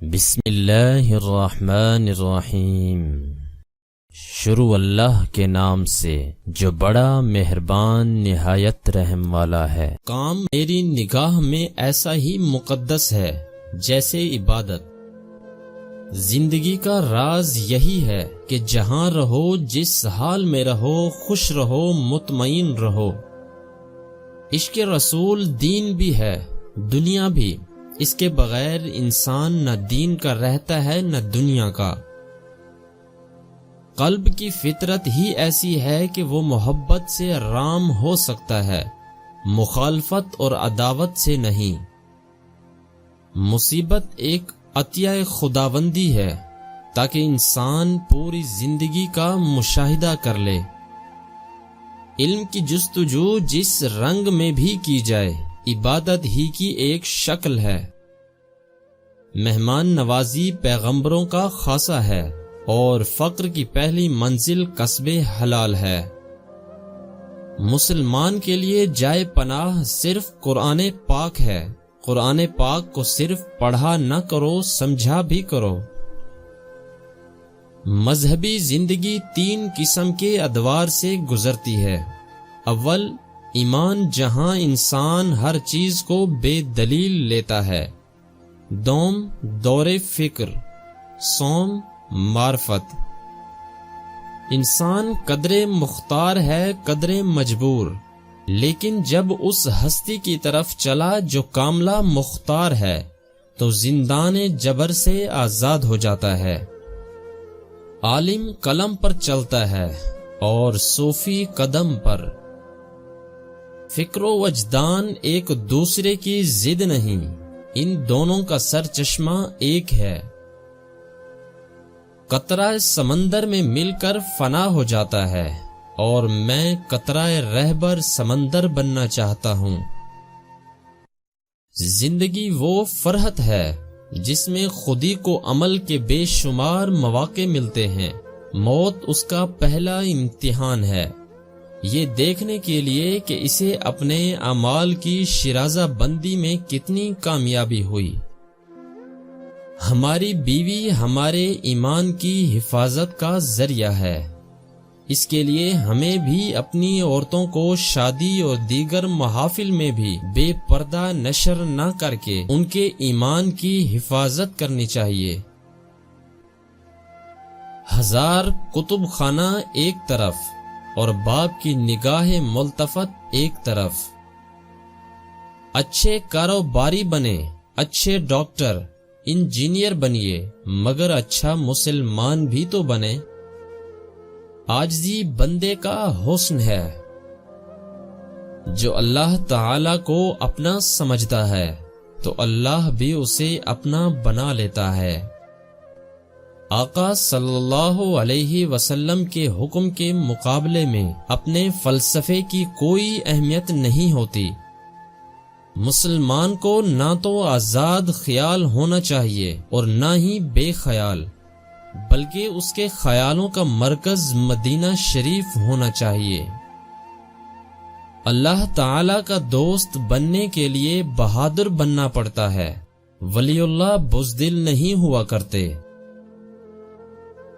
بسم اللہ الرحمن الرحیم۔ شروع اللہ کے نام سے جو بڑا مہربان نہایت رحم والا ہے۔ کام میری نگاہ میں ایسا ہی مقدس ہے جیسے عبادت۔ زندگی کا راز یہی ہے کہ جہاں رہو، جس حال میں رہو، خوش رہو، مطمئن رہو۔ عشق رسول دین بھی ہے، دنیا بھی۔ اس کے بغیر انسان نہ دین کا رہتا ہے نہ دنیا کا۔ قلب کی فطرت ہی ایسی ہے کہ وہ محبت سے رام ہو سکتا ہے، مخالفت اور عداوت سے نہیں۔ مصیبت ایک عطیہ خداوندی ہے تاکہ انسان پوری زندگی کا مشاہدہ کر لے۔ علم کی جستجو جس رنگ میں بھی کی جائے، عبادت ہی کی ایک شکل ہے۔ مہمان نوازی پیغمبروں کا خاصہ ہے اور فقر کی پہلی منزل کسب حلال ہے۔ مسلمان کے لیے جائے پناہ صرف قرآن پاک ہے۔ قرآن پاک کو صرف پڑھا نہ کرو، سمجھا بھی کرو۔ مذہبی زندگی تین قسم کے ادوار سے گزرتی ہے۔ اول، ایمان، جہاں انسان ہر چیز کو بے دلیل لیتا ہے۔ دوم، دور فکر۔ سوم، معرفت۔ انسان قدر مختار ہے، قدر مجبور، لیکن جب اس ہستی کی طرف چلا جو کاملہ مختار ہے تو زندان جبر سے آزاد ہو جاتا ہے۔ عالم قلم پر چلتا ہے اور صوفی قدم پر۔ فکر و وجدان ایک دوسرے کی ضد نہیں، ان دونوں کا سر چشمہ ایک ہے۔ قطرہ سمندر میں مل کر فنا ہو جاتا ہے اور میں قطرہ رہبر سمندر بننا چاہتا ہوں۔ زندگی وہ فرحت ہے جس میں خودی کو عمل کے بے شمار مواقع ملتے ہیں۔ موت اس کا پہلا امتحان ہے، یہ دیکھنے کے لیے کہ اسے اپنے اعمال کی شرازہ بندی میں کتنی کامیابی ہوئی۔ ہماری بیوی ہمارے ایمان کی حفاظت کا ذریعہ ہے، اس کے لیے ہمیں بھی اپنی عورتوں کو شادی اور دیگر محافل میں بھی بے پردہ نشر نہ کر کے ان کے ایمان کی حفاظت کرنی چاہیے۔ ہزار کتب خانہ ایک طرف اور باپ کی نگاہ ملتفت ایک طرف۔ اچھے کاروباری بنے، اچھے ڈاکٹر، انجینئر بنیے، مگر اچھا مسلمان بھی تو بنے۔ عاجزی بندے کا حسن ہے۔ جو اللہ تعالی کو اپنا سمجھتا ہے تو اللہ بھی اسے اپنا بنا لیتا ہے۔ آقا صلی اللہ علیہ وسلم کے حکم کے مقابلے میں اپنے فلسفے کی کوئی اہمیت نہیں ہوتی۔ مسلمان کو نہ تو آزاد خیال ہونا چاہیے اور نہ ہی بے خیال، بلکہ اس کے خیالوں کا مرکز مدینہ شریف ہونا چاہیے۔ اللہ تعالی کا دوست بننے کے لیے بہادر بننا پڑتا ہے، ولی اللہ بزدل نہیں ہوا کرتے۔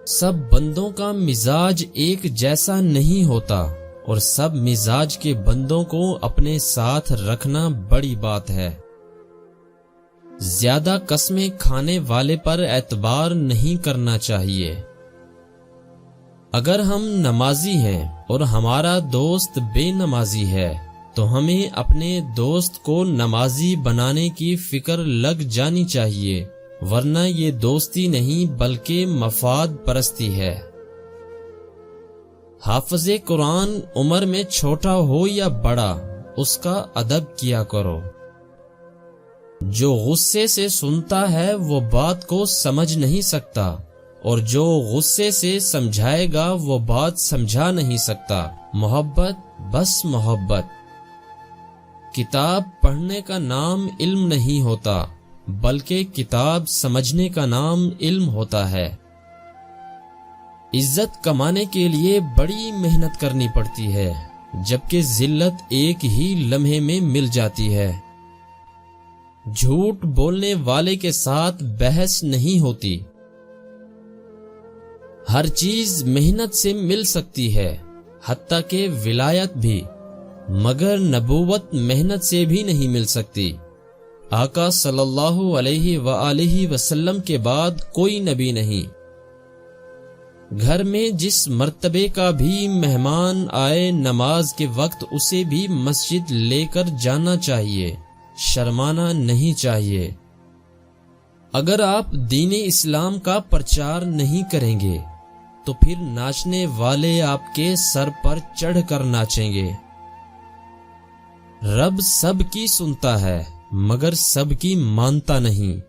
سب بندوں کا مزاج ایک جیسا نہیں ہوتا اور سب مزاج کے بندوں کو اپنے ساتھ رکھنا بڑی بات ہے۔ زیادہ قسمیں کھانے والے پر اعتبار نہیں کرنا چاہیے۔ اگر ہم نمازی ہیں اور ہمارا دوست بے نمازی ہے تو ہمیں اپنے دوست کو نمازی بنانے کی فکر لگ جانی چاہیے، ورنہ یہ دوستی نہیں بلکہ مفاد پرستی ہے۔ حافظ قرآن عمر میں چھوٹا ہو یا بڑا، اس کا ادب کیا کرو۔ جو غصے سے سنتا ہے وہ بات کو سمجھ نہیں سکتا، اور جو غصے سے سمجھائے گا وہ بات سمجھا نہیں سکتا۔ محبت، بس محبت۔ کتاب پڑھنے کا نام علم نہیں ہوتا، بلکہ کتاب سمجھنے کا نام علم ہوتا ہے۔ عزت کمانے کے لیے بڑی محنت کرنی پڑتی ہے، جبکہ ذلت ایک ہی لمحے میں مل جاتی ہے۔ جھوٹ بولنے والے کے ساتھ بحث نہیں ہوتی۔ ہر چیز محنت سے مل سکتی ہے، حتیٰ کہ ولایت بھی، مگر نبوت محنت سے بھی نہیں مل سکتی۔ آقا صلی اللہ علیہ وآلہ وسلم کے بعد کوئی نبی نہیں۔ گھر میں جس مرتبے کا بھی مہمان آئے، نماز کے وقت اسے بھی مسجد لے کر جانا چاہیے، شرمانا نہیں چاہیے۔ اگر آپ دین اسلام کا پرچار نہیں کریں گے تو پھر ناچنے والے آپ کے سر پر چڑھ کر ناچیں گے۔ رب سب کی سنتا ہے مگر سب کی مانتا نہیں۔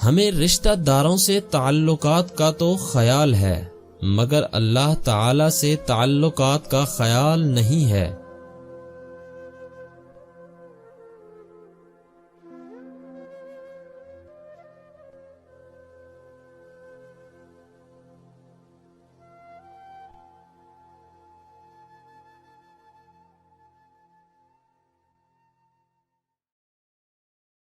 ہمیں رشتہ داروں سے تعلقات کا تو خیال ہے، مگر اللہ تعالی سے تعلقات کا خیال نہیں ہے۔